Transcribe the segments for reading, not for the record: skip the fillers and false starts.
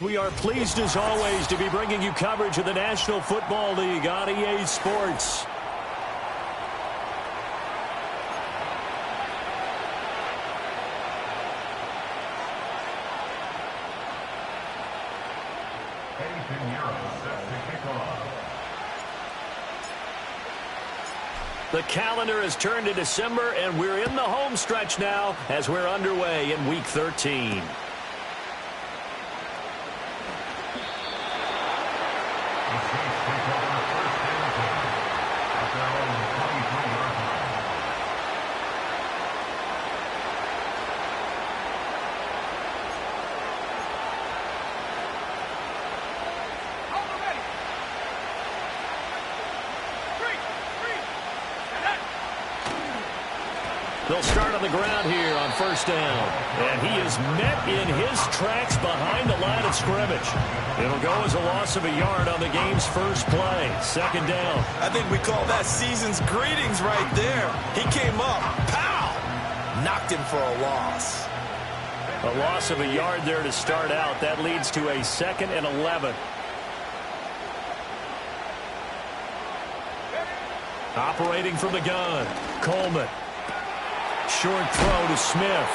We are pleased as always to be bringing you coverage of the National Football League on EA Sports. The calendar has turned to December, and we're in the home stretch now as we're underway in Week 13. They'll start on the ground here on first down. And he is met in his tracks behind the line of scrimmage. It'll go as a loss of a yard on the game's first play. Second down. I think we call that season's greetings right there. He came up, pow! Knocked him for a loss. A loss of a yard there to start out. That leads to a 2nd and 11. Operating from the gun, Coleman. Short throw to Smith.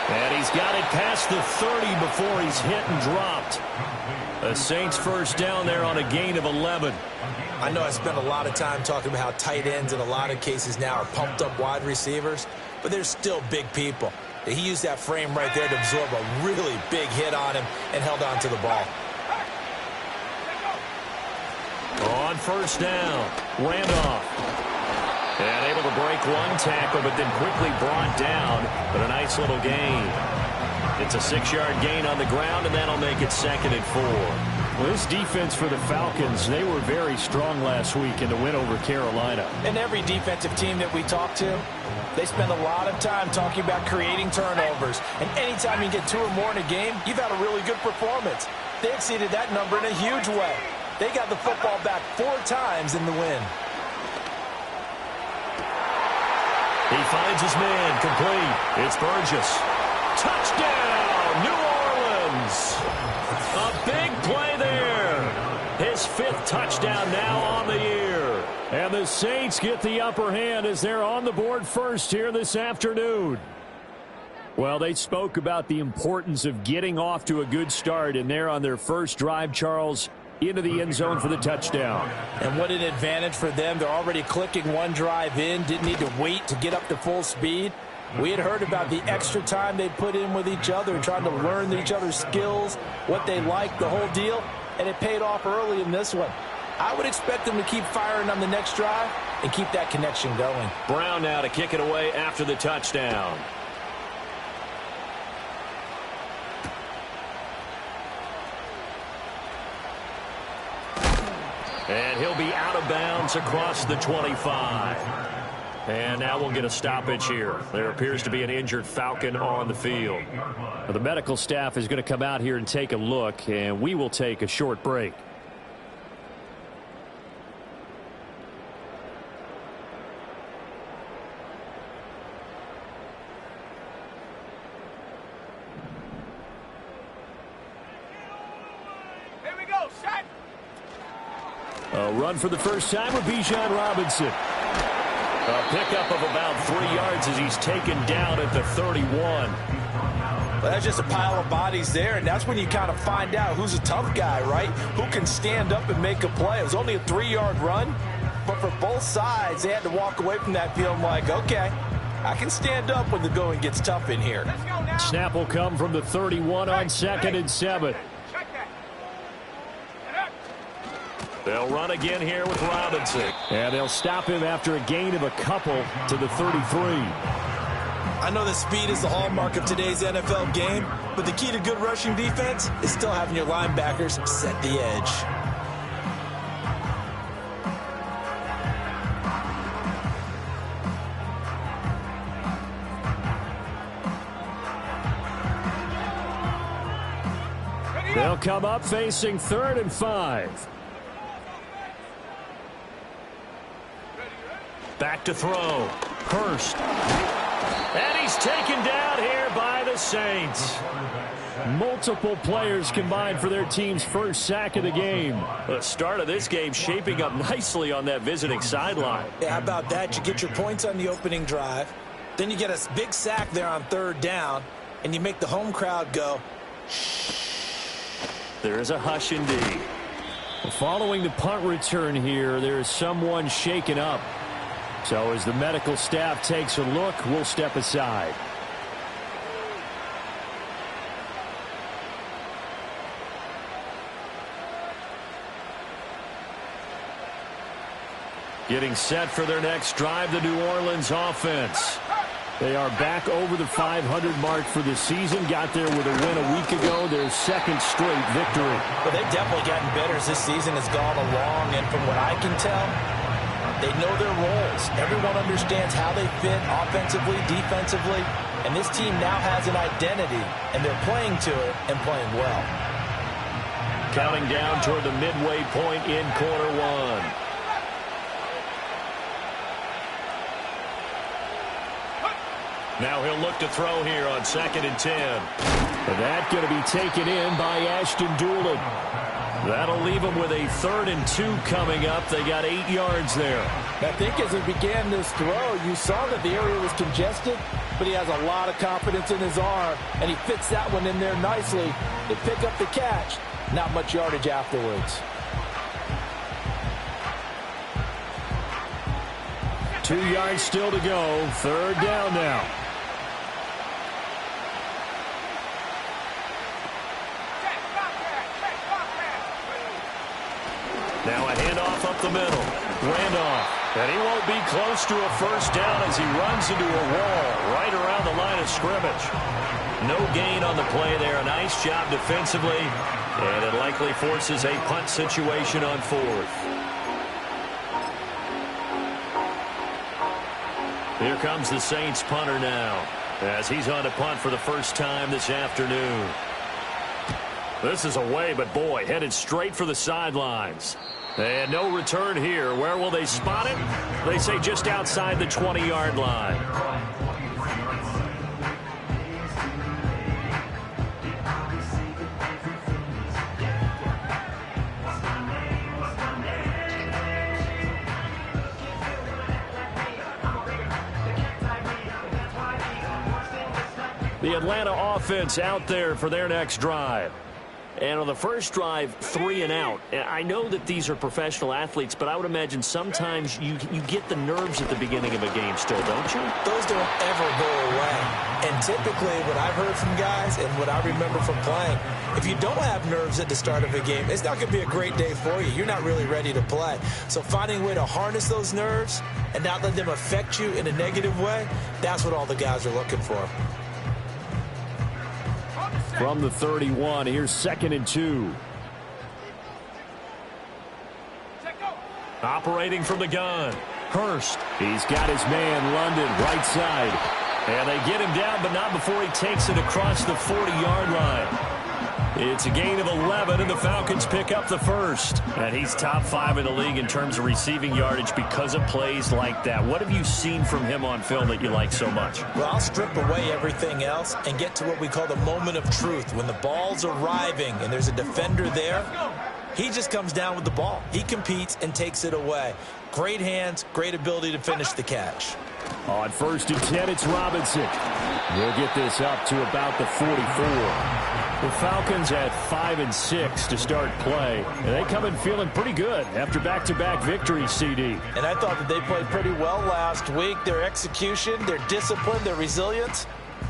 And he's got it past the 30 before he's hit and dropped. The Saints first down there on a gain of 11. I know I spent a lot of time talking about how tight ends in a lot of cases now are pumped up wide receivers, but they're still big people. He used that frame right there to absorb a really big hit on him and held on to the ball. On first down, Randolph. And able to break one tackle, but then quickly brought down. But a nice little gain. It's a 6-yard gain on the ground, and that'll make it 2nd and 4. Well, this defense for the Falcons, they were very strong last week in the win over Carolina. And every defensive team that we talk to, they spend a lot of time talking about creating turnovers. And anytime you get 2 or more in a game, you've had a really good performance. They exceeded that number in a huge way. They got the football back 4 times in the win. He finds his man, complete. It's Burgess. Touchdown, New Orleans. A big play there. His 5th touchdown now on the year. And the Saints get the upper hand as they're on the board first here this afternoon. Well, they spoke about the importance of getting off to a good start, and they're on their first drive, Charles, into the end zone for the touchdown. And what an advantage for them. They're already clicking one drive in, didn't need to wait to get up to full speed. We had heard about the extra time they put in with each other, trying to learn each other's skills, what they like, the whole deal, and it paid off early in this one. I would expect them to keep firing on the next drive and keep that connection going. Brown now to kick it away after the touchdown. And he'll be out of bounds across the 25. And now we'll get a stoppage here. There appears to be an injured Falcon on the field. Well, the medical staff is going to come out here and take a look, and we will take a short break. A run for the first time with Bijan Robinson. A pickup of about 3 yards as he's taken down at the 31. Well, that's just a pile of bodies there, and that's when you kind of find out who's a tough guy, right? Who can stand up and make a play. It was only a 3-yard run, but for both sides, they had to walk away from that field like, okay, I can stand up when the going gets tough in here. Snap will come from the 31 on 2nd and 7. They'll run again here with Robinson. And they'll stop him after a gain of a couple to the 33. I know that speed is the hallmark of today's NFL game, but the key to good rushing defense is still having your linebackers set the edge. They'll come up facing 3rd and 5. Back to throw. Hurst. And he's taken down here by the Saints. Multiple players combined for their team's first sack of the game. The start of this game shaping up nicely on that visiting sideline. Yeah, how about that? You get your points on the opening drive. Then you get a big sack there on third down. And you make the home crowd go. There is a hush indeed. Following the punt return here, there is someone shaken up. So as the medical staff takes a look, we'll step aside. Getting set for their next drive, the New Orleans offense. They are back over the 500 mark for the season. Got there with a win a week ago, their second straight victory. Well, they've definitely gotten better as this season has gone along. And from what I can tell, they know their roles. Everyone understands how they fit offensively, defensively. And this team now has an identity, and they're playing to it and playing well. Counting down toward the midway point in quarter one. Now he'll look to throw here on 2nd and 10. And that going to be taken in by Ashton Doolin. That'll leave them with a 3rd and 2 coming up. They got 8 yards there. I think as he began this throw, you saw that the area was congested, but he has a lot of confidence in his arm, and he fits that one in there nicely. They pick up the catch. Not much yardage afterwards. 2 yards still to go. 3rd down now. Now a handoff up the middle. Randolph. And he won't be close to a first down as he runs into a wall right around the line of scrimmage. No gain on the play there. A nice job defensively. And it likely forces a punt situation on 4th. Here comes the Saints punter now as he's on to punt for the first time this afternoon. This is away, but boy, headed straight for the sidelines. And no return here. Where will they spot it? They say just outside the 20-yard line. The Atlanta offense out there for their next drive. And on the first drive, 3 and out. I know that these are professional athletes, but I would imagine sometimes you get the nerves at the beginning of a game still, don't you? Those don't ever go away. And typically what I've heard from guys and what I remember from playing, if you don't have nerves at the start of a game, it's not going to be a great day for you. You're not really ready to play. So finding a way to harness those nerves and not let them affect you in a negative way, that's what all the guys are looking for. From the 31, here's 2nd and 2. Operating from the gun. Hurst. He's got his man, London, right side. And they get him down, but not before he takes it across the 40-yard line. It's a gain of 11, and the Falcons pick up the first. And he's top 5 in the league in terms of receiving yardage because of plays like that. What have you seen from him on film that you like so much? Well, I'll strip away everything else and get to what we call the moment of truth. When the ball's arriving and there's a defender there, he just comes down with the ball. He competes and takes it away. Great hands, great ability to finish the catch. On 1st and 10, it's Robinson. We'll get this up to about the 44. The Falcons at 5 and 6 to start play. And they come in feeling pretty good after back-to-back victories, CD. And I thought that they played pretty well last week. Their execution, their discipline, their resilience,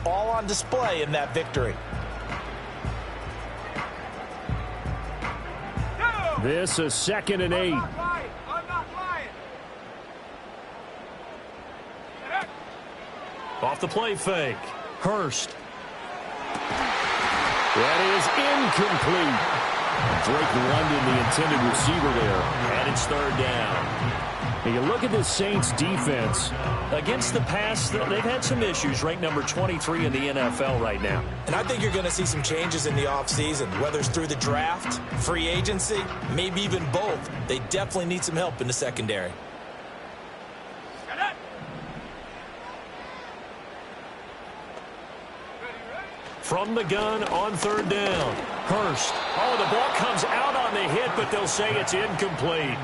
all on display in that victory. This is 2nd and 8. Off the play fake. Hurst. That is incomplete. Drake London, the intended receiver there. And it's 3rd down. And you look at this Saints defense. Against the pass, they've had some issues. Ranked number 23 in the NFL right now. And I think you're going to see some changes in the offseason, whether it's through the draft, free agency, maybe even both. They definitely need some help in the secondary. From the gun on third down. Hurst. Oh, the ball comes out on the hit, but they'll say it's incomplete.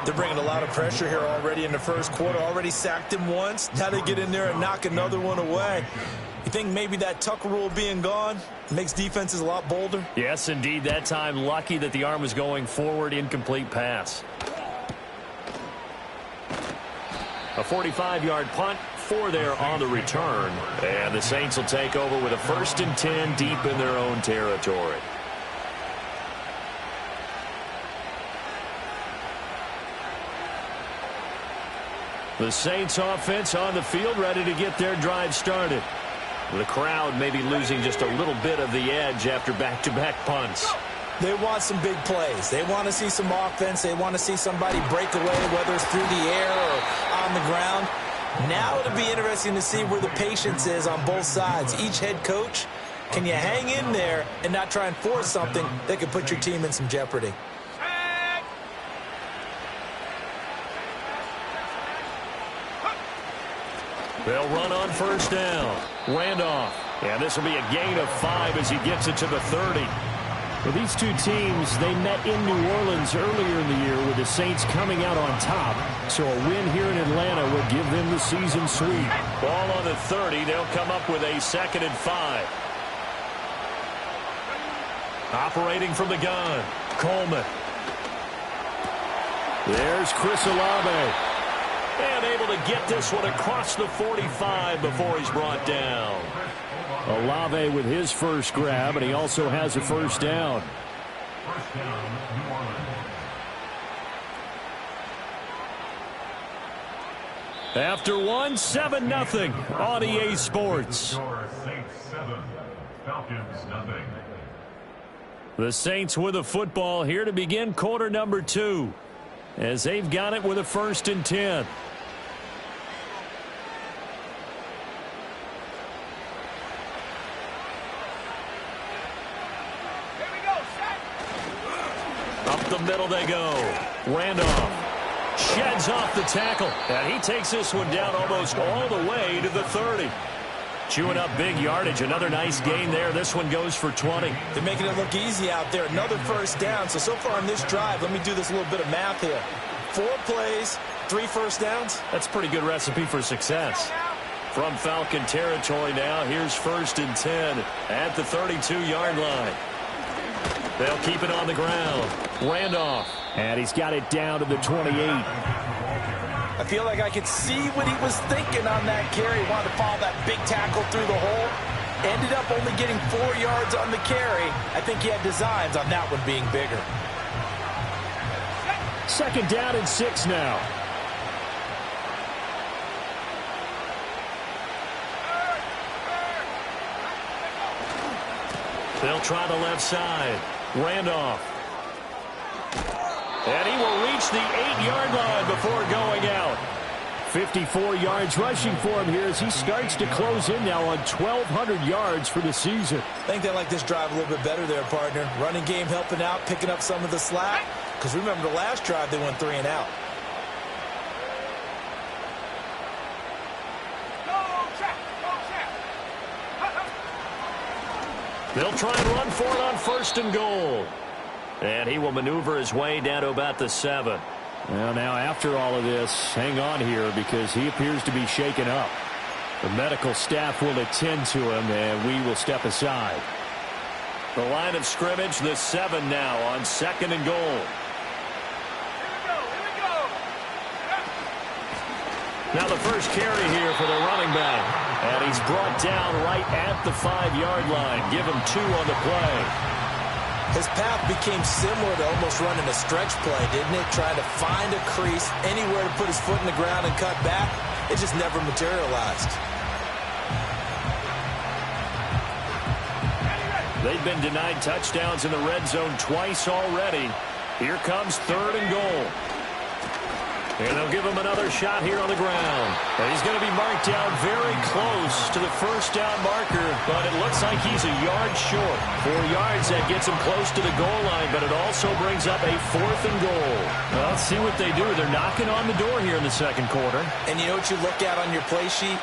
They're bringing a lot of pressure here already in the first quarter. Already sacked him once. Now they get in there and knock another one away. You think maybe that tuck rule being gone makes defenses a lot bolder? Yes, indeed. That time, lucky that the arm was going forward. Incomplete pass. A 45-yard punt. 4 there on the return. And the Saints will take over with a 1st and 10 deep in their own territory. The Saints offense on the field, ready to get their drive started. The crowd may be losing just a little bit of the edge after back-to-back punts. They want some big plays. They want to see some offense. They want to see somebody break away, whether it's through the air or on the ground. Now it'll be interesting to see where the patience is on both sides. Each head coach, can you hang in there and not try and force something that could put your team in some jeopardy? They'll run on first down. Randolph. And this will be a gain of 5 as he gets it to the 30. Well, these two teams, they met in New Orleans earlier in the year with the Saints coming out on top. So a win here in Atlanta will give them the season sweep. Ball on the 30. They'll come up with a 2nd and 5. Operating from the gun. Coleman. There's Chris Olave. And able to get this one across the 45 before he's brought down. Olave with his first grab, and he also has a first down. After one, 7-0 on EA Sports. The Saints with a football here to begin quarter number 2, as they've got it with a 1st and 10. Up the middle they go. Randolph sheds off the tackle. And he takes this one down almost all the way to the 30. Chewing up big yardage. Another nice gain there. This one goes for 20. They're making it look easy out there. Another first down. So far on this drive, let me do this little bit of math here. 4 plays, 3 first downs. That's a pretty good recipe for success. From Falcon territory now, here's 1st and 10 at the 32-yard line. They'll keep it on the ground. Randolph. And he's got it down to the 28. I feel like I could see what he was thinking on that carry. He wanted to follow that big tackle through the hole. Ended up only getting 4 yards on the carry. I think he had designs on that one being bigger. 2nd down and 6 now. They'll try the left side. Randolph. And he will reach the 8-yard line before going out. 54 yards rushing for him here as he starts to close in now on 1,200 yards for the season. I think they like this drive a little bit better there, partner. Running game helping out, picking up some of the slack. Because remember the last drive, they went 3 and out. They'll try and run for it on 1st and goal. And he will maneuver his way down to about the 7. Well, now after all of this, hang on here because he appears to be shaken up. The medical staff will attend to him, and we will step aside. The line of scrimmage, the 7 now on 2nd and goal. Now the first carry here for the running back. And he's brought down right at the 5-yard line. Give him 2 on the play. His path became similar to almost running a stretch play, didn't it? Trying to find a crease, anywhere to put his foot in the ground and cut back. It just never materialized. They've been denied touchdowns in the red zone twice already. Here comes 3rd and goal. And they'll give him another shot here on the ground. And he's going to be marked down very close to the 1st down marker, but it looks like he's a yard short. 4 yards, that gets him close to the goal line, but it also brings up a 4th and goal. Well, let's see what they do. They're knocking on the door here in the 2nd quarter. And you know what you look at on your play sheet?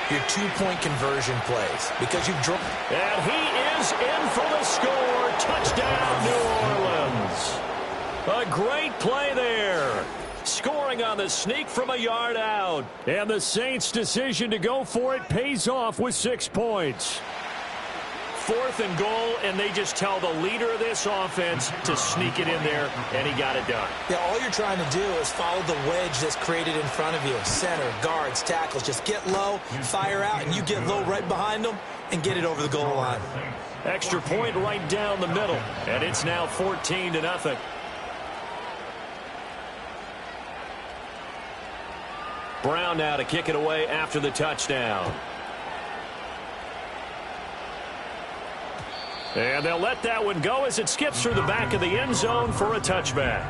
your two-point conversion plays because you've dropped. And he is in for the score. Touchdown, New Orleans. A great play there. Scoring on the sneak from a yard out. And the Saints' decision to go for it pays off with 6 points. 4th and goal, and they just tell the leader of this offense to sneak it in there, and he got it done. Yeah, all you're trying to do is follow the wedge that's created in front of you. Center, guards, tackles. Just get low, fire out, and you get low right behind them and get it over the goal line. Extra point right down the middle, and it's now 14-0. Brown now to kick it away after the touchdown. And they'll let that one go as it skips through the back of the end zone for a touchback.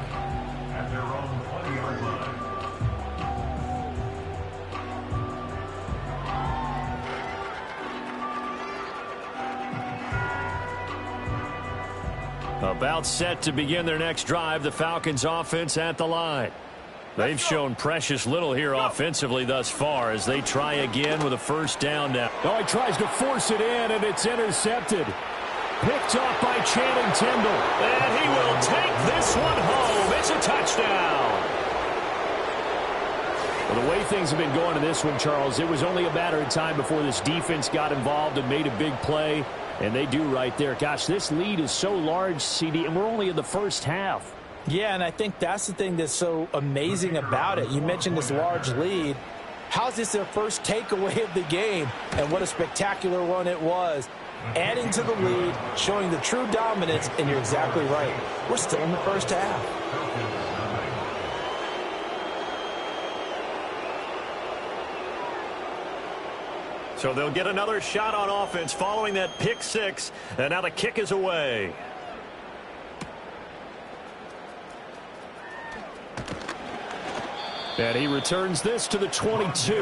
About set to begin their next drive, the Falcons offense at the line. They've shown precious little here offensively thus far as they try again with a first down now. Oh, he tries to force it in, and it's intercepted. Picked off by Channing Tindall. And he will take this one home. It's a touchdown. Well, the way things have been going in this one, Charles, it was only a matter of time before this defense got involved and made a big play. And they do right there. Gosh, this lead is so large, CD, and we're only in the first half. Yeah, and I think that's the thing that's so amazing about it. You mentioned this large lead. How's this their first takeaway of the game? And what a spectacular run it was. Adding to the lead, showing the true dominance, and you're exactly right. We're still in the first half. So they'll get another shot on offense following that pick six, and now the kick is away. And he returns this to the 22.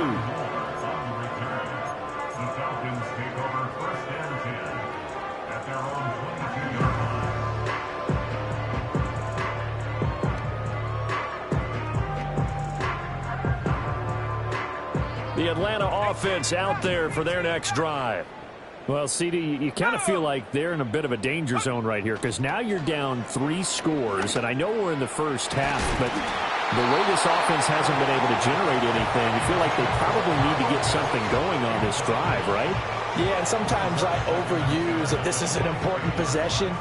The Atlanta offense out there for their next drive. Well, CD, you kind of feel like they're in a bit of a danger zone right here because now you're down 3 scores, and I know we're in the first half, but the way this offense hasn't been able to generate anything, you feel like they probably need to get something going on this drive, right? Yeah, and sometimes I overuse that this is an important possession.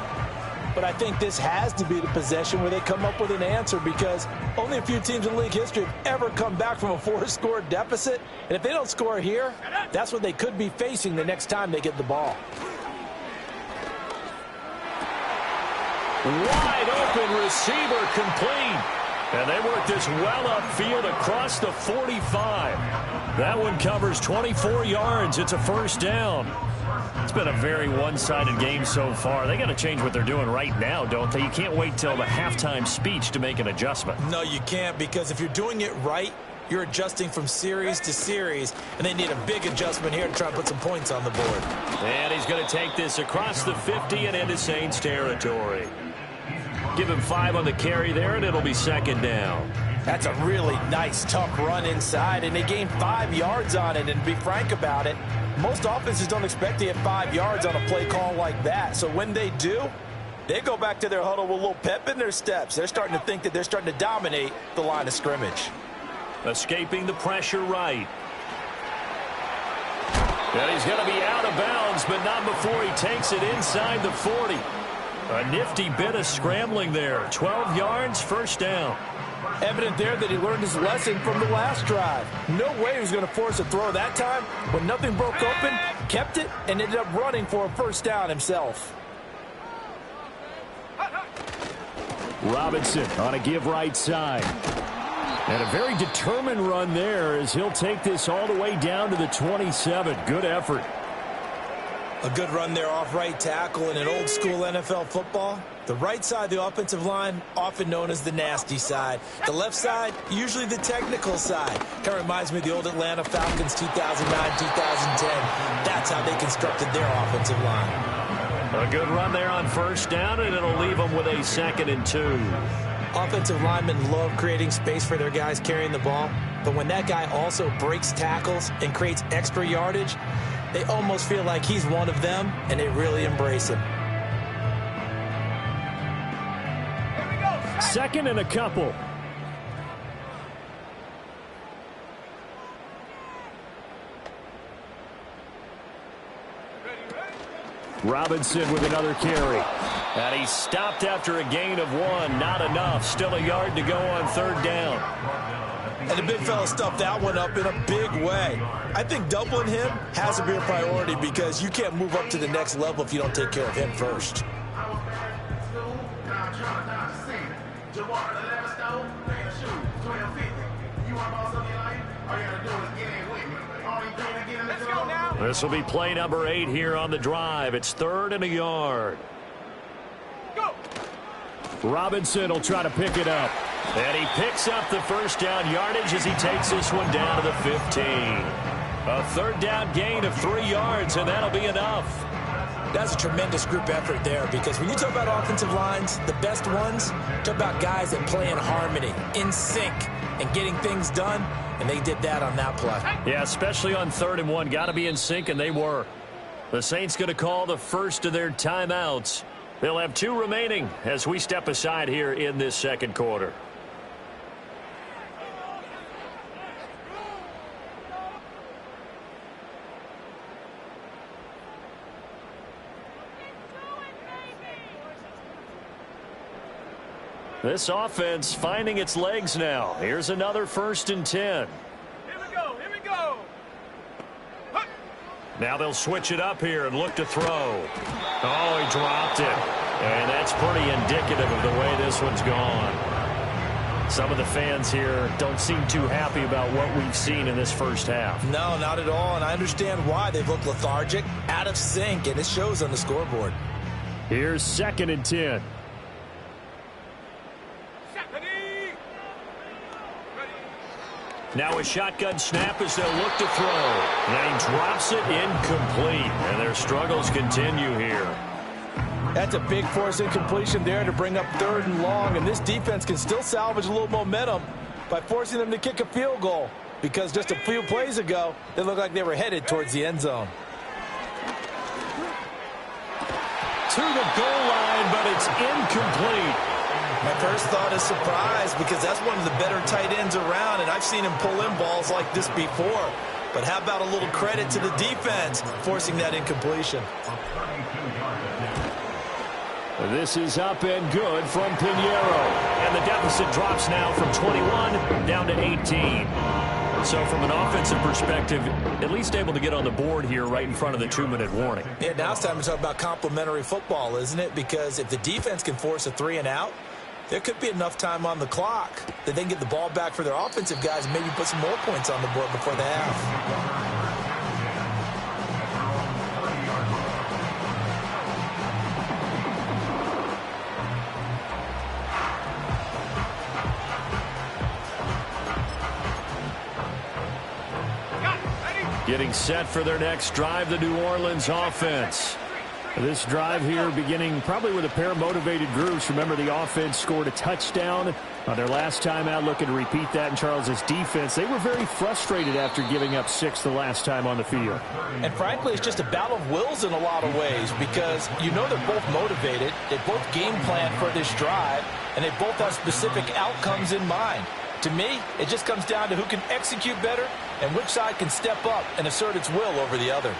But I think this has to be the possession where they come up with an answer because only a few teams in league history have ever come back from a 4-score deficit. And if they don't score here, that's what they could be facing the next time they get the ball. Wide open receiver complete. And they work this well upfield across the 45. That one covers 24 yards. It's a first down. It's been a very one-sided game so far. They got to change what they're doing right now, don't they? You can't wait till the halftime speech to make an adjustment. No, you can't, because if you're doing it right, you're adjusting from series to series, and they need a big adjustment here to try and put some points on the board. And he's going to take this across the 50 and into Saints territory. Give him 5 on the carry there, and it'll be second down. That's a really nice, tough run inside, and they gained 5 yards on it. And to be frank about it, most offenses don't expect to get 5 yards on a play call like that. So when they do, they go back to their huddle with a little pep in their steps. They're starting to think that they're starting to dominate the line of scrimmage. Escaping the pressure right. And he's going to be out of bounds, but not before he takes it inside the 40. A nifty bit of scrambling there. 12 yards, first down. Evident there that he learned his lesson from the last drive. No way he was going to force a throw that time. When nothing broke open, kept it, and ended up running for a first down himself. Robinson on a give right side. And a very determined run there as he'll take this all the way down to the 27. Good effort. A good run there off right tackle in an old-school NFL football. The right side of the offensive line, often known as the nasty side. The left side, usually the technical side. Kind of reminds me of the old Atlanta Falcons 2009-2010. That's how they constructed their offensive line. A good run there on first down, and it'll leave them with a 2nd and 2. Offensive linemen love creating space for their guys carrying the ball, but when that guy also breaks tackles and creates extra yardage, they almost feel like he's one of them, and they really embrace him. Second and a couple. Robinson with another carry. And he stopped after a gain of 1. Not enough. Still a yard to go on third down. And the big fella stuffed that one up in a big way. I think doubling him has to be a priority because you can't move up to the next level if you don't take care of him first. This will be play number 8 here on the drive. It's 3rd and a yard. Go. Robinson will try to pick it up. And he picks up the first down yardage as he takes this one down to the 15. A third down gain of 3 yards, and that'll be enough. That's a tremendous group effort there because when you talk about offensive lines, the best ones, talk about guys that play in harmony, in sync, and getting things done, and they did that on that play. Yeah, especially on 3rd and 1. Got to be in sync, and they were. The Saints going to call the first of their timeouts. They'll have 2 remaining as we step aside here in this second quarter. This offense finding its legs now. Here's another 1st and 10. Here we go. Here we go. Huh. Now they'll switch it up here and look to throw. Oh, he dropped it. And that's pretty indicative of the way this one's gone. Some of the fans here don't seem too happy about what we've seen in this first half. No, not at all, and I understand why. They've looked lethargic, out of sync, and it shows on the scoreboard. Here's 2nd and 10. Now a shotgun snap as they'll look to throw. And he drops it incomplete. And their struggles continue here. That's a big force incompletion there to bring up 3rd and long. And this defense can still salvage a little momentum by forcing them to kick a field goal. Because just a few plays ago, they looked like they were headed towards the end zone. To the goal line, but it's incomplete. My first thought is surprise because that's one of the better tight ends around, and I've seen him pull in balls like this before. But how about a little credit to the defense forcing that incompletion? This is up and good from Pinheiro. And the deficit drops now from 21 down to 18. So from an offensive perspective, at least able to get on the board here right in front of the 2-minute warning. Yeah, now it's time to talk about complementary football, isn't it? Because if the defense can force a 3 and out, there could be enough time on the clock that they can get the ball back for their offensive guys and maybe put some more points on the board before the half. Getting set for their next drive, the New Orleans offense. This drive here beginning probably with a pair of motivated groups. Remember, the offense scored a touchdown on their last time out. Looking to repeat that in Charles's defense. They were very frustrated after giving up 6 the last time on the field. And frankly, it's just a battle of wills in a lot of ways because you know they're both motivated. They both game plan for this drive, and they both have specific outcomes in mind. To me, it just comes down to who can execute better and which side can step up and assert its will over the other.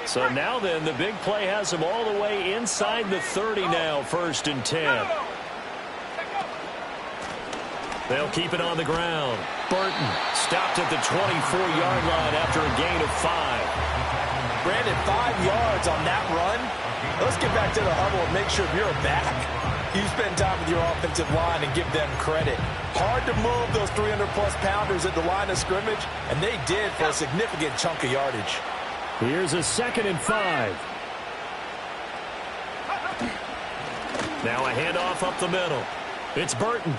So now then, the big play has them all the way inside the 30 now, 1st and 10. They'll keep it on the ground. Burton stopped at the 24-yard line after a gain of 5. Brandon, 5 yards on that run. Let's get back to the huddle and make sure you're back. You spend time with your offensive line and give them credit. Hard to move those 300-plus pounders at the line of scrimmage, and they did for a significant chunk of yardage. Here's a 2nd and 5. Now a handoff up the middle. It's Burton.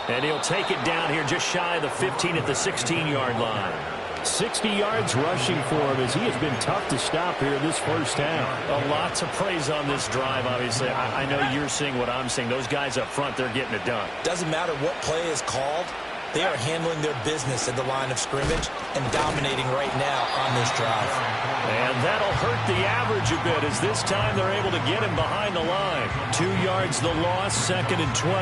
And he'll take it down here just shy of the 15 at the 16-yard line. 60 yards rushing for him as he has been tough to stop here in this first half. A lot to praise on this drive, obviously. I know you're seeing what I'm seeing. Those guys up front, they're getting it done. Doesn't matter what play is called. They are handling their business at the line of scrimmage and dominating right now on this drive. And that'll hurt the average a bit as this time they're able to get him behind the line. 2 yards the loss, 2nd and 12.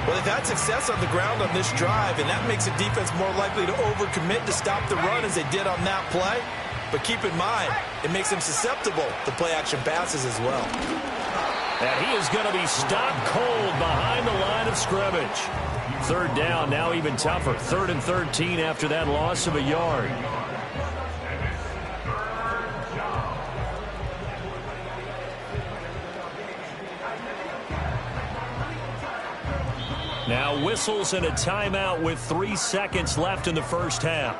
Well, they've had success on the ground on this drive, and that makes a defense more likely to overcommit to stop the run as they did on that play. But keep in mind, it makes them susceptible to play-action passes as well. And he is going to be stopped cold behind the line of scrimmage. 3rd down, now even tougher. 3rd and 13 after that loss of a yard. Now whistles and a timeout with 3 seconds left in the first half.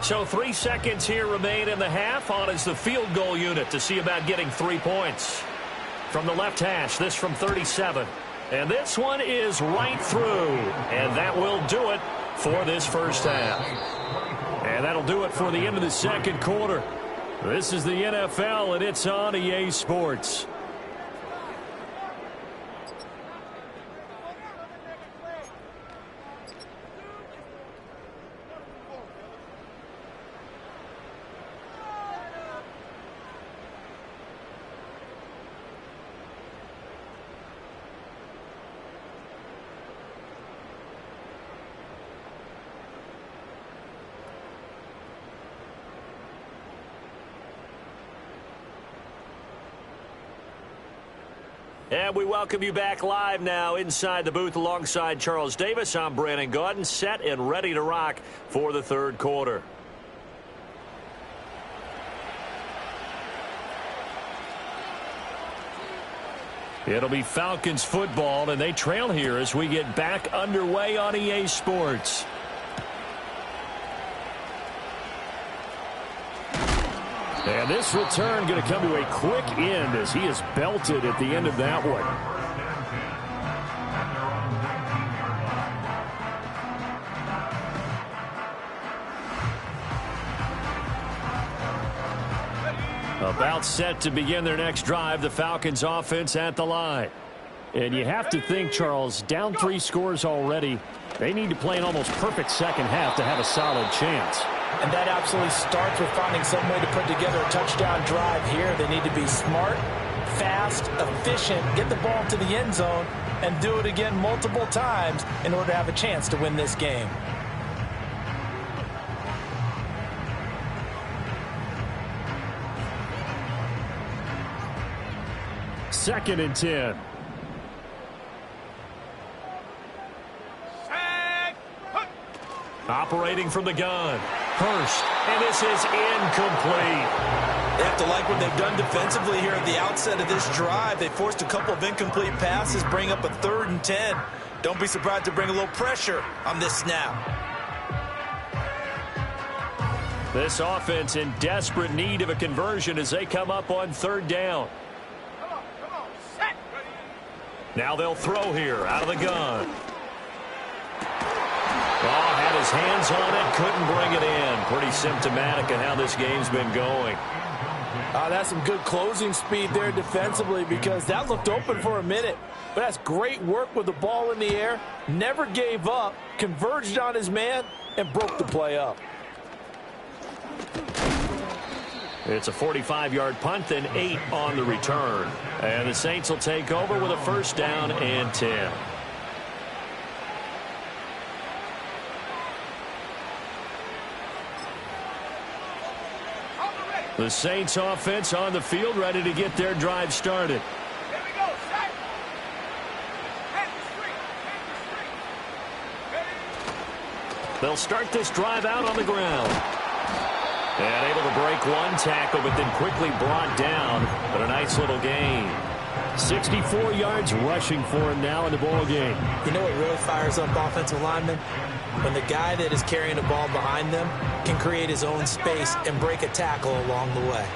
So 3 seconds here remain in the half. On is the field goal unit to see about getting 3 points. From the left hash, this from 37. And this one is right through. And that will do it for this first half. And that'll do it for the end of the second quarter. This is the NFL, and it's on EA Sports. And we welcome you back live now inside the booth alongside Charles Davis. I'm Brandon Gaudin, set and ready to rock for the third quarter. It'll be Falcons football, and they trail here as we get back underway on EA Sports. And this return going to come to a quick end as he is belted at the end of that one. About set to begin their next drive, the Falcons offense at the line. And you have to think, Charles, down 3 scores already. They need to play an almost perfect second half to have a solid chance. And that absolutely starts with finding some way to put together a touchdown drive here. They need to be smart, fast, efficient, get the ball to the end zone, and do it again multiple times in order to have a chance to win this game. Second and 10. Operating from the gun. Hurst, and this is incomplete. They have to like what they've done defensively here at the outset of this drive. They forced a couple of incomplete passes, bring up a 3rd and 10. Don't be surprised to bring a little pressure on this snap. This offense in desperate need of a conversion as they come up on 3rd down. Now they'll throw here out of the gun. Had his hands on it, couldn't bring it in. Pretty symptomatic of how this game's been going. That's some good closing speed there defensively because that looked open for a minute. But that's great work with the ball in the air. Never gave up, converged on his man, and broke the play up. It's a 45-yard punt, then 8 on the return. And the Saints will take over with a 1st down and 10. The Saints offense on the field, ready to get their drive started. Here we go, set. They'll start this drive out on the ground. And able to break one tackle, but then quickly brought down. But a nice little gain. 64 yards rushing for him now in the ball game. You know what really fires up offensive linemen? when the guy that is carrying the ball behind them can create his own space and break a tackle along the way.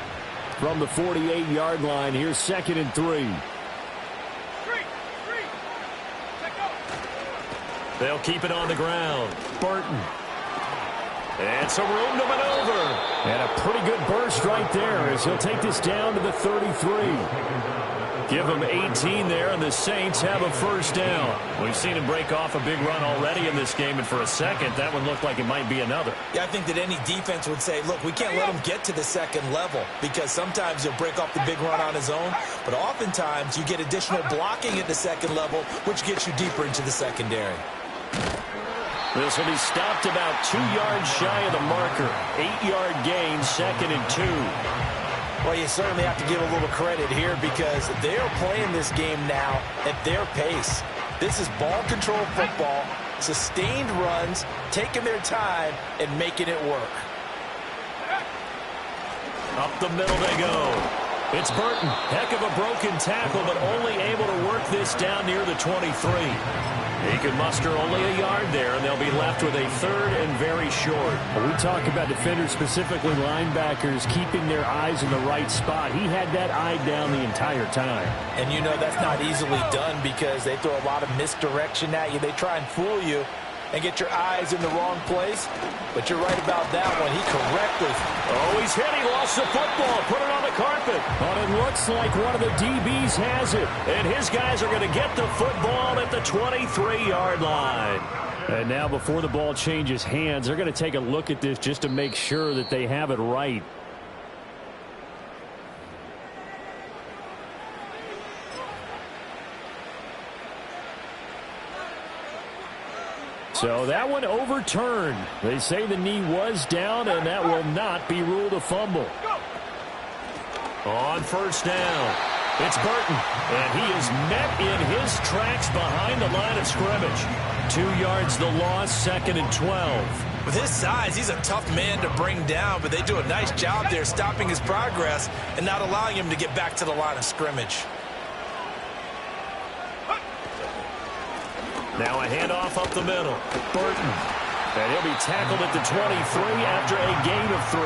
From the 48-yard line, here's 2nd and 3. They'll keep it on the ground. Burton. And some room to maneuver. And a pretty good burst right there as he'll take this down to the 33. Give them 18 there, and the Saints have a first down. We've seen him break off a big run already in this game, and for a second, that one looked like it might be another. Yeah, I think that any defense would say, look, we can't let him get to the second level because sometimes he'll break off the big run on his own, but oftentimes you get additional blocking at the second level, which gets you deeper into the secondary. This will be stopped about 2 yards shy of the marker. 8-yard gain, 2nd and 2. Well, you certainly have to give a little credit here because they're playing this game now at their pace. This is ball control football, sustained runs, taking their time, and making it work. Up the middle they go. It's Burton. Heck of a broken tackle, but only able to work this down near the 23. He can muster only a yard there, and they'll be left with a 3rd and very short. We talk about defenders, specifically linebackers, keeping their eyes in the right spot. He had that eye down the entire time. And you know that's not easily done because they throw a lot of misdirection at you. They try and fool you and get your eyes in the wrong place. But you're right about that one. He correctly. Oh, he's hit. He lost the football. Put it on the carpet. But it looks like one of the DBs has it. And his guys are going to get the football at the 23-yard line. And now before the ball changes hands, they're going to take a look at this just to make sure that they have it right. So that one overturned. They say the knee was down, and that will not be ruled a fumble. On first down, it's Burton, and he is met in his tracks behind the line of scrimmage. 2 yards the loss, 2nd and 12. With his size, he's a tough man to bring down, but they do a nice job there stopping his progress and not allowing him to get back to the line of scrimmage. Now a handoff up the middle. Burton. And he'll be tackled at the 23 after a gain of 3.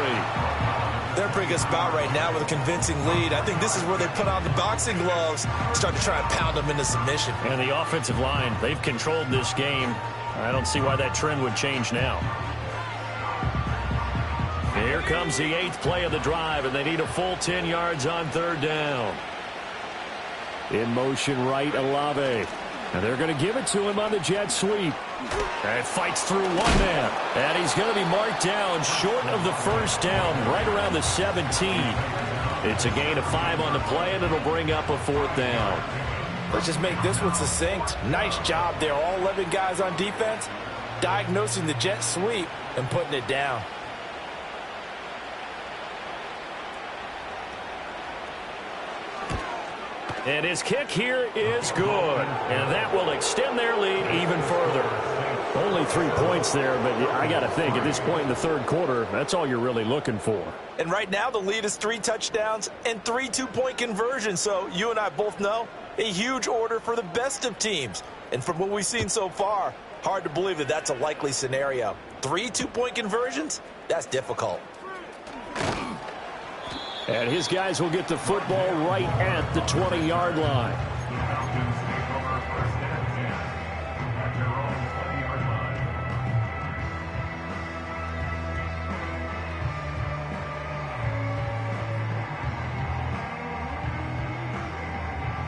They're in a pretty good spot right now with a convincing lead. I think this is where they put on the boxing gloves, start to try and pound them into submission. And the offensive line, they've controlled this game. I don't see why that trend would change now. Here comes the 8th play of the drive, and they need a full 10 yards on 3rd down. In motion right, Olave. And they're going to give it to him on the jet sweep. And fights through one man. And he's going to be marked down short of the first down, right around the 17. It's a gain of 5 on the play, and it'll bring up a 4th down. Let's just make this one succinct. Nice job there. All 11 guys on defense diagnosing the jet sweep and putting it down. And his kick here is good. And that will extend their lead even further. Only 3 points there, but I got to think at this point in the 3rd quarter, that's all you're really looking for. And right now the lead is 3 touchdowns and 3 two-point conversions. So you and I both know a huge order for the best of teams. And from what we've seen so far, hard to believe that that's a likely scenario. 3 two-point conversions? That's difficult. And his guys will get the football right at the 20-yard line.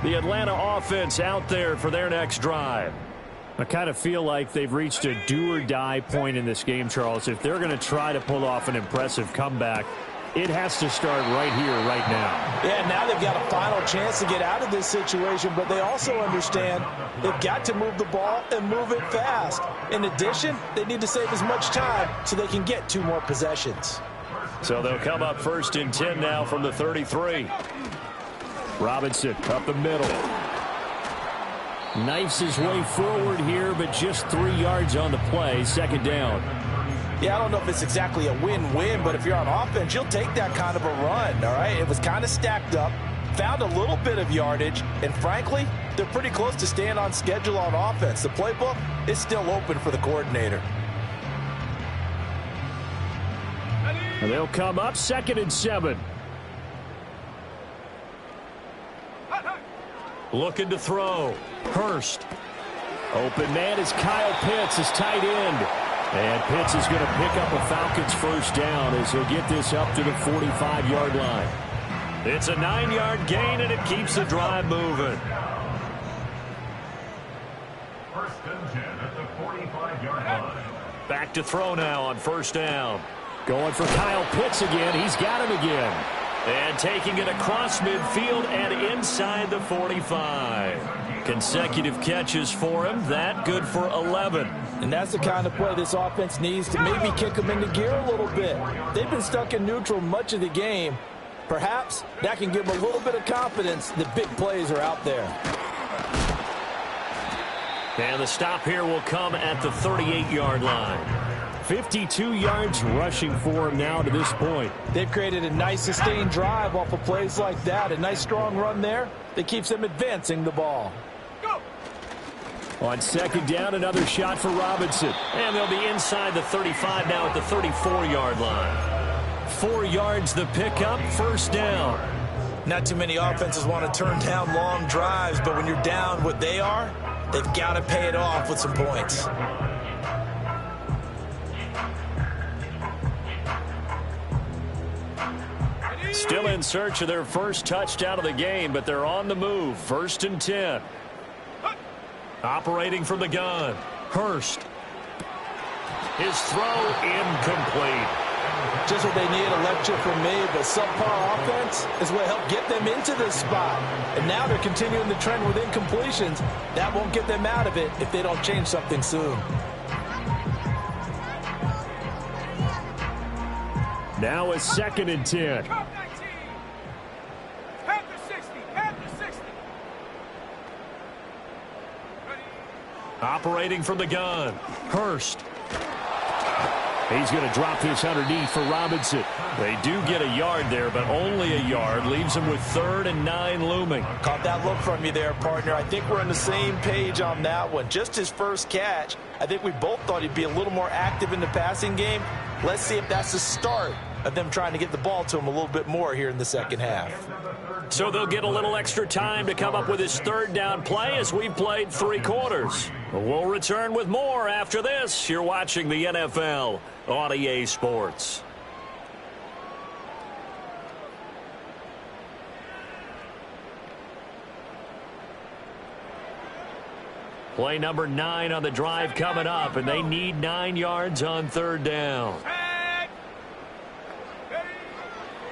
The Atlanta offense out there for their next drive. I kind of feel like they've reached a do-or-die point in this game, Charles. If they're going to try to pull off an impressive comeback, it has to start right here, right now. Yeah, now they've got a final chance to get out of this situation, but they also understand they've got to move the ball and move it fast. In addition, they need to save as much time so they can get 2 more possessions. So they'll come up 1st and 10 now from the 33. Robinson up the middle. Knifes his way forward here, but just 3 yards on the play. 2nd down. Yeah, I don't know if it's exactly a win-win, but if you're on offense, you'll take that kind of a run, all right? It was kind of stacked up, found a little bit of yardage, and frankly, they're pretty close to staying on schedule on offense. The playbook is still open for the coordinator. And they'll come up 2nd and 7. Looking to throw. Hurst. Open man is Kyle Pitts, his tight end. And Pitts is going to pick up a Falcons first down as he'll get this up to the 45-yard line. It's a 9-yard gain, and it keeps the drive moving. First and 10 at the 45-yard line. Back to throw now on first down. Going for Kyle Pitts again. He's got him again. And taking it across midfield and inside the 45. Consecutive catches for him. That good for 11. And that's the kind of play this offense needs to maybe kick them into gear a little bit. They've been stuck in neutral much of the game. Perhaps that can give them a little bit of confidence that big plays are out there. And the stop here will come at the 38-yard line. 52 yards rushing for him now to this point. They've created a nice sustained drive off of plays like that. A nice strong run there that keeps them advancing the ball. On 2nd down, another shot for Robinson. And they'll be inside the 35 now at the 34-yard line. 4 yards the pickup, first down. Not too many offenses want to turn down long drives, but when you're down what they are, they've got to pay it off with some points. Still in search of their first touchdown of the game, but they're on the move. 1st and 10. Operating from the gun. Hurst. His throw incomplete. Just what they need, a lecture from me, but subpar offense is what helped get them into this spot. And now they're continuing the trend with incompletions. That won't get them out of it if they don't change something soon. Now a 2nd and 10. Operating from the gun. Hurst. He's going to drop this underneath for Robinson. They do get a yard there, but only a yard. Leaves them with 3rd and 9 looming. Caught that look from you there, partner. I think we're on the same page on that one. Just his first catch. I think we both thought he'd be a little more active in the passing game. Let's see if that's the start of them trying to get the ball to him a little bit more here in the second half. So they'll get a little extra time to come up with his 3rd down play as we've played 3 quarters. We'll return with more after this. You're watching the NFL on EA Sports. Play number 9 on the drive coming up, and they need 9 yards on 3rd down.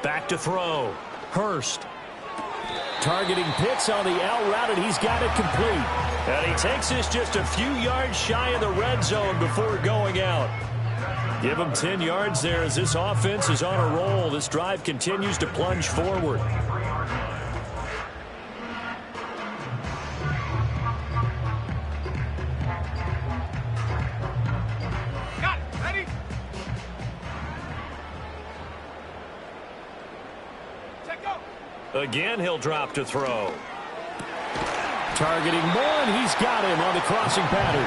Back to throw. Hurst. Targeting Pitts on the out route, and he's got it complete. And he takes this just a few yards shy of the red zone before going out. Give him 10 yards there as this offense is on a roll. This drive continues to plunge forward. Again, he'll drop to throw. Targeting more, and he's got him on the crossing pattern.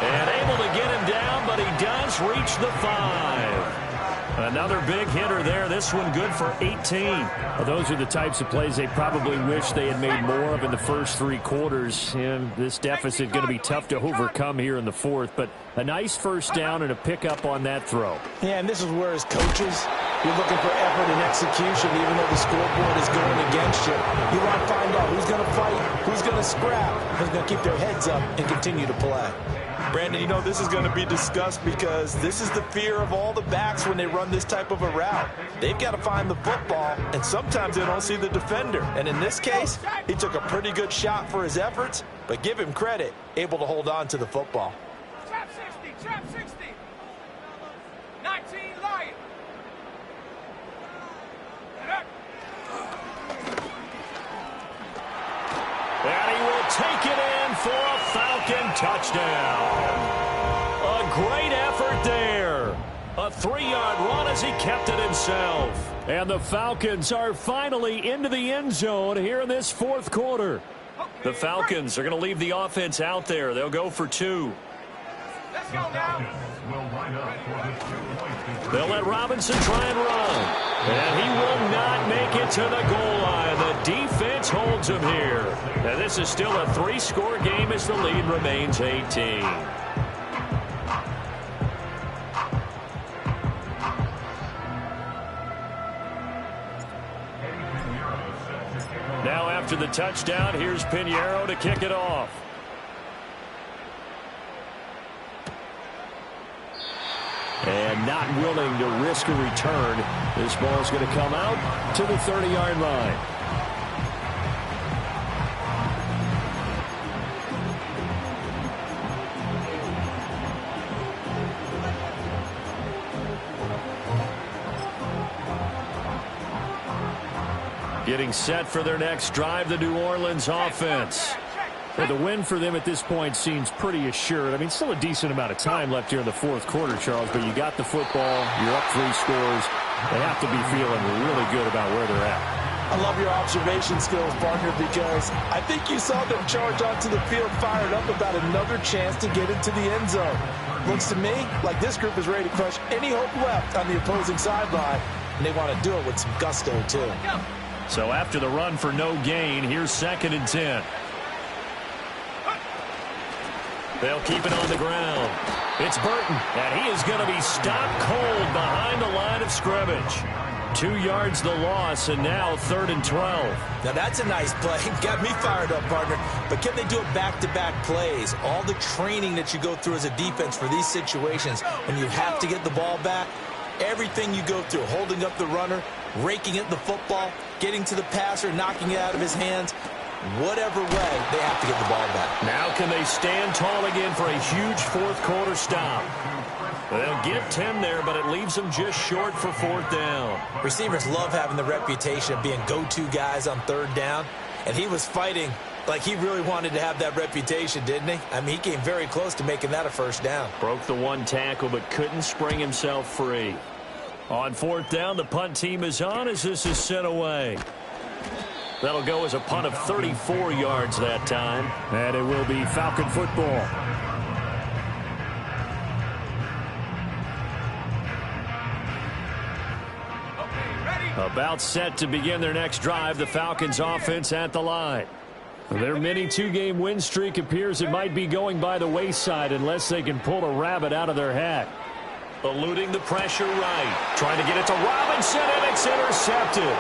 And able to get him down, but he does reach the 5. Another big hitter there. This one good for 18. Well, those are the types of plays they probably wish they had made more of in the first 3 quarters. And this deficit going to be tough to overcome here in the 4th. But a nice first down and a pickup on that throw. Yeah, and this is where as coaches, you're looking for effort and execution, even though the scoreboard is going against you. You want to find out who's going to fight, who's going to scrap, who's going to keep their heads up and continue to play. Brandon, you know this is going to be discussed because this is the fear of all the backs when they run this type of a route. They've got to find the football, and sometimes they don't see the defender. And in this case, he took a pretty good shot for his efforts, but give him credit, able to hold on to the football. Trap 60, 19 Lion. And he will take it in for a Falcon touchdown. A great effort there. A 3-yard run as he kept it himself. And the Falcons are finally into the end zone here in this 4th quarter. The Falcons are going to leave the offense out there. They'll go for 2. Let's go now. Will line up for the 2-point conversion. They'll let Robinson try and run. And he will not make it to the goal line. The defense holds him here. And this is still a 3-score game as the lead remains 18. Now after the touchdown, here's Pinheiro to kick it off. And not willing to risk a return. This ball is going to come out to the 30-yard line. Getting set for their next drive, the New Orleans offense. Well, the win for them at this point seems pretty assured. I mean, still a decent amount of time left here in the fourth quarter, Charles, but you got the football, you're up 3 scores. They have to be feeling really good about where they're at. I love your observation skills, partner, because I think you saw them charge onto the field fired up about another chance to get into the end zone. Looks to me like this group is ready to crush any hope left on the opposing sideline, and they want to do it with some gusto, too. So after the run for no gain, here's 2nd and 10. They'll keep it on the ground. It's Burton, and he is going to be stopped cold behind the line of scrimmage. 2 yards the loss, and now 3rd and 12. Now that's a nice play. Got me fired up, partner. But can they do it back-to-back plays? All the training that you go through as a defense for these situations, when you have to get the ball back, everything you go through, holding up the runner, raking at the football, getting to the passer, knocking it out of his hands, whatever way, they have to get the ball back. Now can they stand tall again for a huge fourth quarter stop? They'll get 10 there, but it leaves them just short for 4th down. Receivers love having the reputation of being go-to guys on 3rd down, and he was fighting like he really wanted to have that reputation, didn't he? I mean, he came very close to making that a 1st down. Broke the 1 tackle, but couldn't spring himself free. On 4th down, the punt team is on as this is sent away. That'll go as a punt of 34 yards that time. And it will be Falcon football. About set to begin their next drive, the Falcons offense at the line. Their mini 2-game win streak appears it might be going by the wayside unless they can pull a rabbit out of their hat. Eluding the pressure right. Trying to get it to Robinson, and it's intercepted.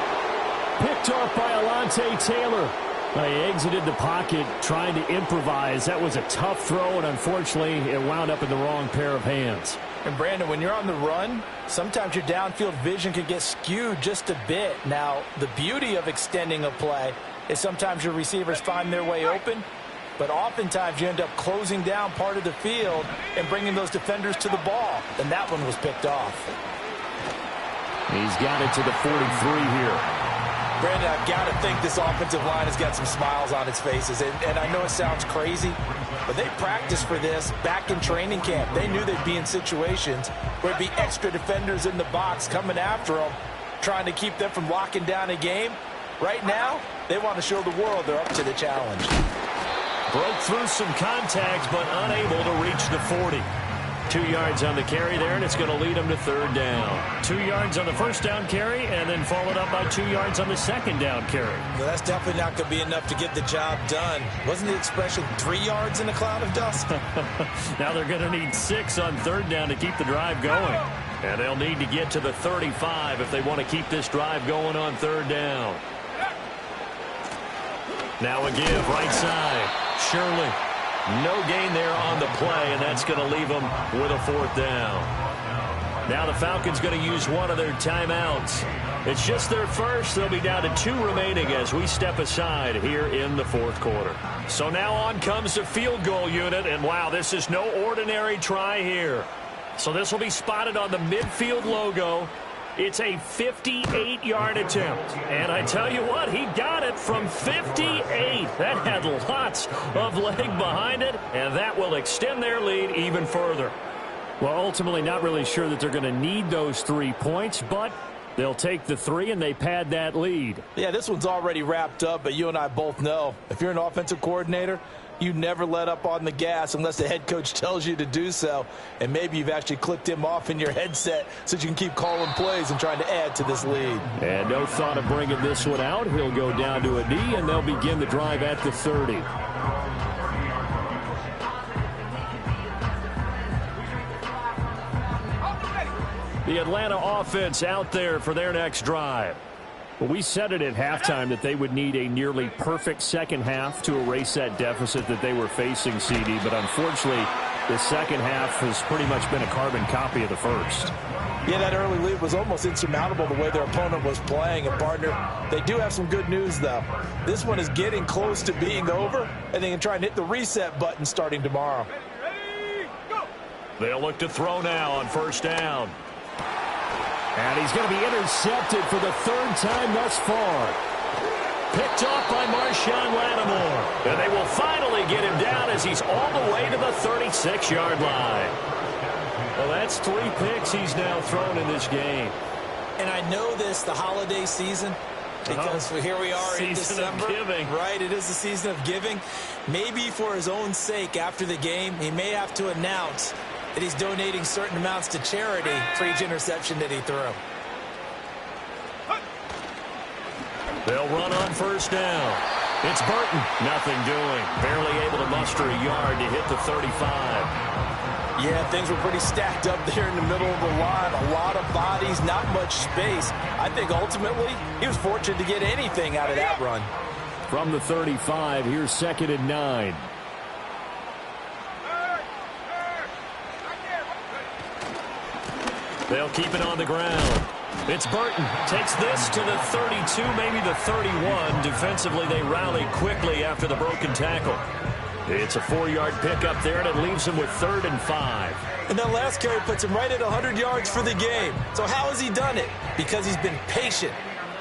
Picked off by Alontae Taylor. He exited the pocket trying to improvise. That was a tough throw, and unfortunately, it wound up in the wrong pair of hands. And, Brandon, when you're on the run, sometimes your downfield vision can get skewed just a bit. Now, the beauty of extending a play is sometimes your receivers find their way open, but oftentimes you end up closing down part of the field and bringing those defenders to the ball. And that one was picked off. He's got it to the 43 here. Brandon, I've got to think this offensive line has got some smiles on its faces. And I know it sounds crazy, but they practiced for this back in training camp. They knew they'd be in situations where there'd be extra defenders in the box coming after them, trying to keep them from locking down a game. Right now, they want to show the world they're up to the challenge. Broke through some contacts, but unable to reach the 40. 2 yards on the carry there, and it's going to lead them to 3rd down. 2 yards on the 1st down carry, and then followed up by 2 yards on the 2nd down carry. Well, that's definitely not going to be enough to get the job done. Wasn't the expression 3 yards in a cloud of dust? Now they're going to need 6 on 3rd down to keep the drive going. And they'll need to get to the 35 if they want to keep this drive going on 3rd down. Now a give, right side. Shirley. No gain there on the play, and that's going to leave them with a 4th down. Now the Falcons going to use one of their timeouts. It's just their first. They'll be down to 2 remaining as we step aside here in the 4th quarter. So now on comes the field goal unit, and wow, this is no ordinary try here. So this will be spotted on the midfield logo. It's a 58-yard attempt. And I tell you what, he got it from 58. That had lots of leg behind it, and that will extend their lead even further. Well, ultimately not really sure that they're going to need those 3 points, but they'll take the 3 and they pad that lead. Yeah, this one's already wrapped up, but you and I both know if you're an offensive coordinator, you never let up on the gas unless the head coach tells you to do so. And maybe you've actually clicked him off in your headset so you can keep calling plays and trying to add to this lead. And no thought of bringing this one out. He'll go down to a knee, and they'll begin the drive at the 30. The Atlanta offense out there for their next drive. Well, we said it at halftime that they would need a nearly perfect second half to erase that deficit that they were facing, CD. But unfortunately, the second half has pretty much been a carbon copy of the first. Yeah, that early lead was almost insurmountable the way their opponent was playing. And, partner, they do have some good news, though. This one is getting close to being over, and they can try and hit the reset button starting tomorrow. Ready, go! They'll look to throw now on first down. And he's going to be intercepted for the third time thus far. Picked off by Marshawn Lattimore. And they will finally get him down as he's all the way to the 36-yard line. Well, that's 3 picks he's now thrown in this game. And I know this, the holiday season, because here we are in December. Season of giving. Right, it is the season of giving. Maybe for his own sake after the game, he may have to announce that he's donating certain amounts to charity for each interception that he threw. They'll run on first down. It's Burton. Nothing doing. Barely able to muster a yard to hit the 35. Yeah, things were pretty stacked up there in the middle of the line. A lot of bodies, not much space. I think ultimately he was fortunate to get anything out of that run. From the 35, here's 2nd and 9. They'll keep it on the ground. It's Burton. Takes this to the 32, maybe the 31. Defensively, they rally quickly after the broken tackle. It's a 4-yard pickup there, and it leaves him with 3rd and 5. And that last carry puts him right at 100 yards for the game. So how has he done it? Because he's been patient,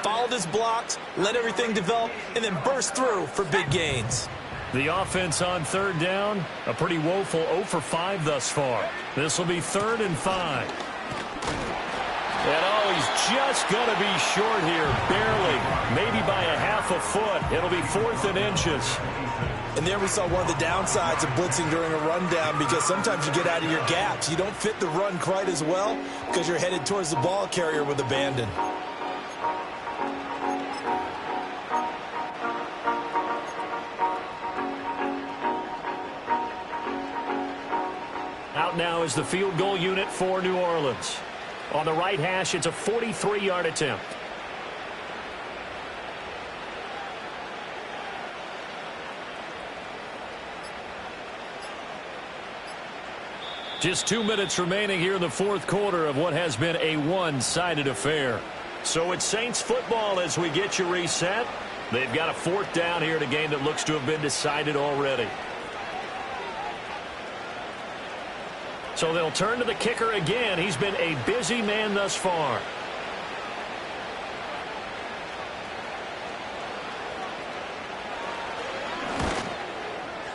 followed his blocks, let everything develop, and then burst through for big gains. The offense on 3rd down, a pretty woeful 0 for 5 thus far. This will be 3rd and 5. And, he's just going to be short here, barely, maybe by a half a foot. It'll be 4th and inches. And there we saw one of the downsides of blitzing during a rundown, because sometimes you get out of your gaps. You don't fit the run quite as well because you're headed towards the ball carrier with abandon. Out now is the field goal unit for New Orleans. On the right hash, it's a 43-yard attempt. Just 2 minutes remaining here in the 4th quarter of what has been a one-sided affair. So it's Saints football as we get you reset. They've got a 4th down here in a game that looks to have been decided already. So they'll turn to the kicker again. He's been a busy man thus far.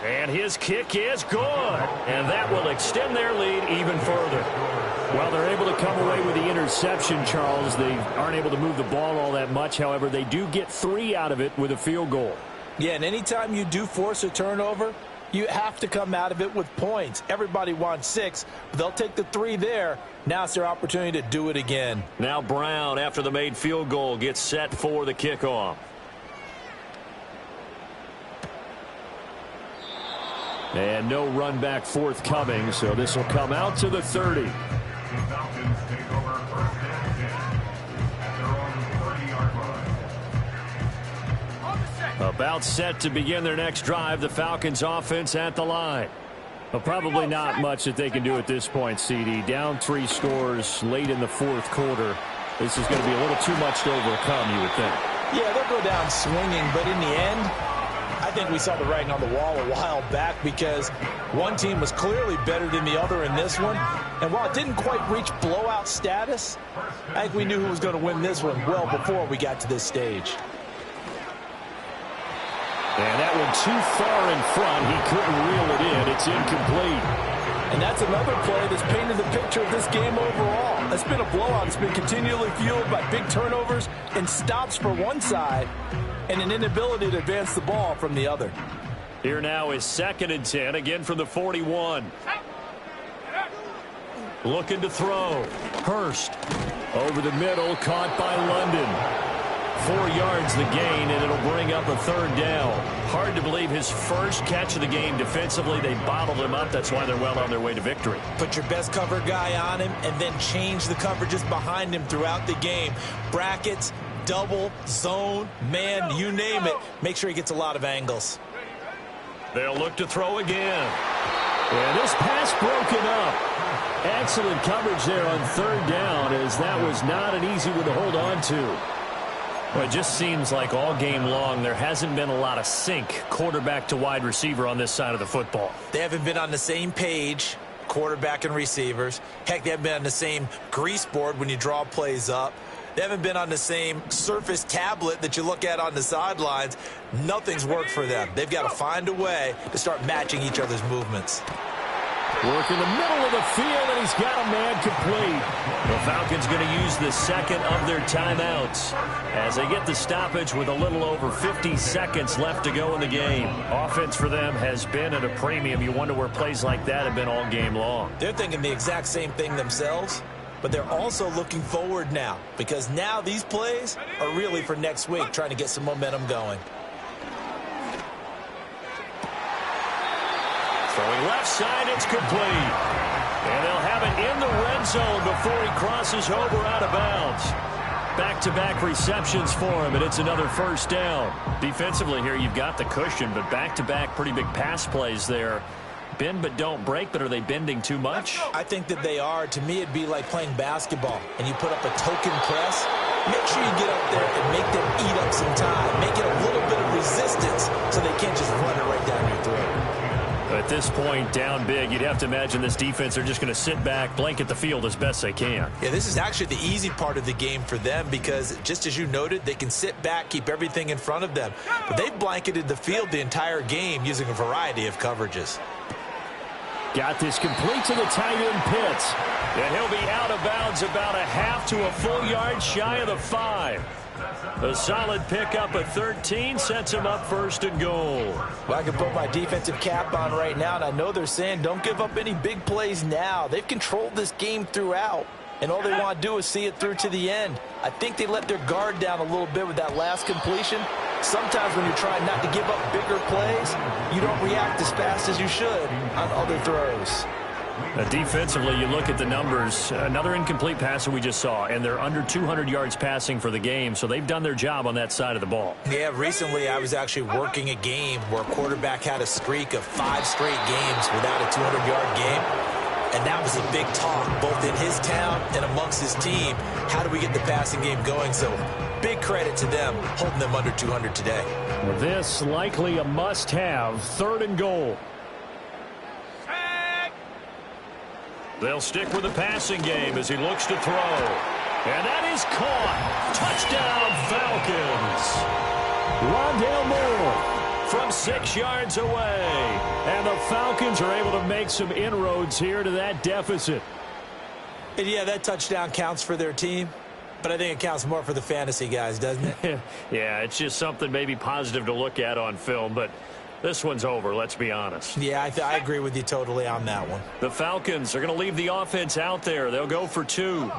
And his kick is good. And that will extend their lead even further. Well, they're able to come away with the interception, Charles. They aren't able to move the ball all that much. However, they do get 3 out of it with a field goal. Yeah, and anytime you do force a turnover, you have to come out of it with points. Everybody wants 6, but they'll take the 3 there. Now it's their opportunity to do it again. Now Brown, after the made field goal, gets set for the kickoff. And no run back forthcoming, so this will come out to the 30. The Falcons take over 1st and 10 at their own 30-yard line. About set to begin their next drive. The Falcons offense at the line. Well, probably not much that they can do at this point, CD. Down 3 scores late in the 4th quarter. This is going to be a little too much to overcome, you would think. Yeah, they'll go down swinging, but in the end, I think we saw the writing on the wall a while back, because one team was clearly better than the other in this one. And while it didn't quite reach blowout status, I think we knew who was going to win this one well before we got to this stage. And that one too far in front. He couldn't reel it in. It's incomplete. And that's another play that's painted the picture of this game overall. It's been a blowout. It's been continually fueled by big turnovers and stops for one side and an inability to advance the ball from the other. Here now is 2nd and 10, again from the 41. Looking to throw. Hurst over the middle, caught by London. 4 yards the gain, and it'll bring up a 3rd down. Hard to believe his first catch of the game defensively. They bottled him up. That's why they're well on their way to victory. Put your best cover guy on him and then change the coverages behind him throughout the game. Brackets, double, zone, man, you name it. Make sure he gets a lot of angles. They'll look to throw again. And this pass broken up. Excellent coverage there on 3rd down, as that was not an easy one to hold on to. Well, it just seems like all game long there hasn't been a lot of sync quarterback to wide receiver on this side of the football. They haven't been on the same page, quarterback and receivers. Heck, they haven't been on the same grease board when you draw plays up. They haven't been on the same Surface tablet that you look at on the sidelines. Nothing's worked for them. They've got to find a way to start matching each other's movements. Work in the middle of the field, and he's got a man complete. The Falcons going to use the 2nd of their timeouts as they get the stoppage with a little over 50 seconds left to go in the game. Offense for them has been at a premium. You wonder where plays like that have been all game long. They're thinking the exact same thing themselves. But they're also looking forward now, because now these plays are really for next week, trying to get some momentum going. Throwing left side, it's complete. And they'll have it in the red zone before he crosses over out of bounds. Back-to-back receptions for him, and it's another 1st down. Defensively here, you've got the cushion, but back-to-back pretty big pass plays there. Bend but don't break, but are they bending too much? I think that they are. To me, it'd be like playing basketball, and you put up a token press. Make sure you get up there and make them eat up some time. Make it a little bit of resistance so they can't just run it right down your throat. At this point, down big, you'd have to imagine this defense are just going to sit back, blanket the field as best they can. Yeah, this is actually the easy part of the game for them because, just as you noted, they can sit back, keep everything in front of them. But they've blanketed the field the entire game using a variety of coverages. Got this complete to the tight end Pitts. And he'll be out of bounds about a half to a full yard shy of the 5. A solid pickup at 13 sets him up 1st and goal. Well, I can put my defensive cap on right now, and I know they're saying don't give up any big plays now. They've controlled this game throughout, and all they want to do is see it through to the end. I think they let their guard down a little bit with that last completion. Sometimes when you're trying not to give up bigger plays, you don't react as fast as you should on other throws. Defensively, you look at the numbers. Another incomplete passer we just saw, and they're under 200 yards passing for the game, so they've done their job on that side of the ball. Yeah, recently I was actually working a game where a quarterback had a streak of 5 straight games without a 200-yard game. And that was a big talk, both in his town and amongst his team. How do we get the passing game going? So big credit to them, holding them under 200 today. This likely a must-have, 3rd and goal. They'll stick with the passing game as he looks to throw. And that is caught. Touchdown, Falcons. Rondale Moore from 6 yards away. And the Falcons are able to make some inroads here to that deficit. And yeah, that touchdown counts for their team. But I think it counts more for the fantasy guys, doesn't it? Yeah, it's just something maybe positive to look at on film. But this one's over, let's be honest. Yeah, I agree with you totally on that one. The Falcons are going to leave the offense out there. They'll go for 2.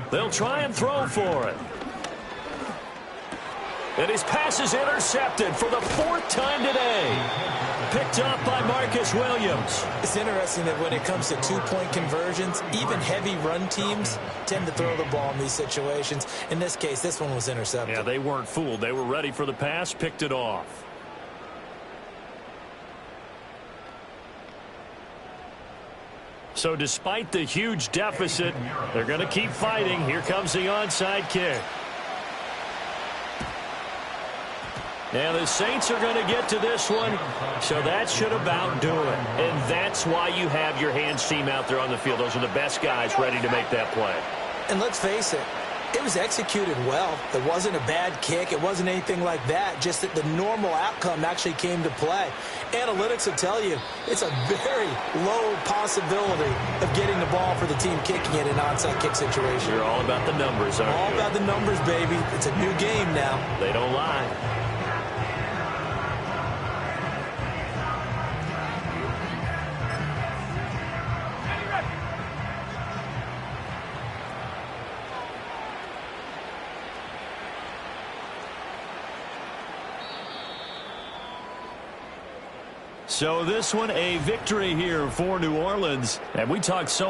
They'll try and throw for it. And his pass is intercepted for the 4th time today. Picked up by Marcus Williams. It's interesting that when it comes to 2-point conversions, even heavy run teams tend to throw the ball in these situations. In this case, this one was intercepted. Yeah, they weren't fooled. They were ready for the pass, picked it off. So despite the huge deficit, they're going to keep fighting. Here comes the onside kick. And the Saints are going to get to this one, so that should about do it. And that's why you have your hands team out there on the field. Those are the best guys ready to make that play. And let's face it, it was executed well. It wasn't a bad kick. It wasn't anything like that, just that the normal outcome actually came to play. Analytics will tell you it's a very low possibility of getting the ball for the team kicking it in an onside kick situation. You're all about the numbers, aren't you? All about the numbers, baby. It's a new game now. They don't lie. So this one a victory here for New Orleans. And we talked so much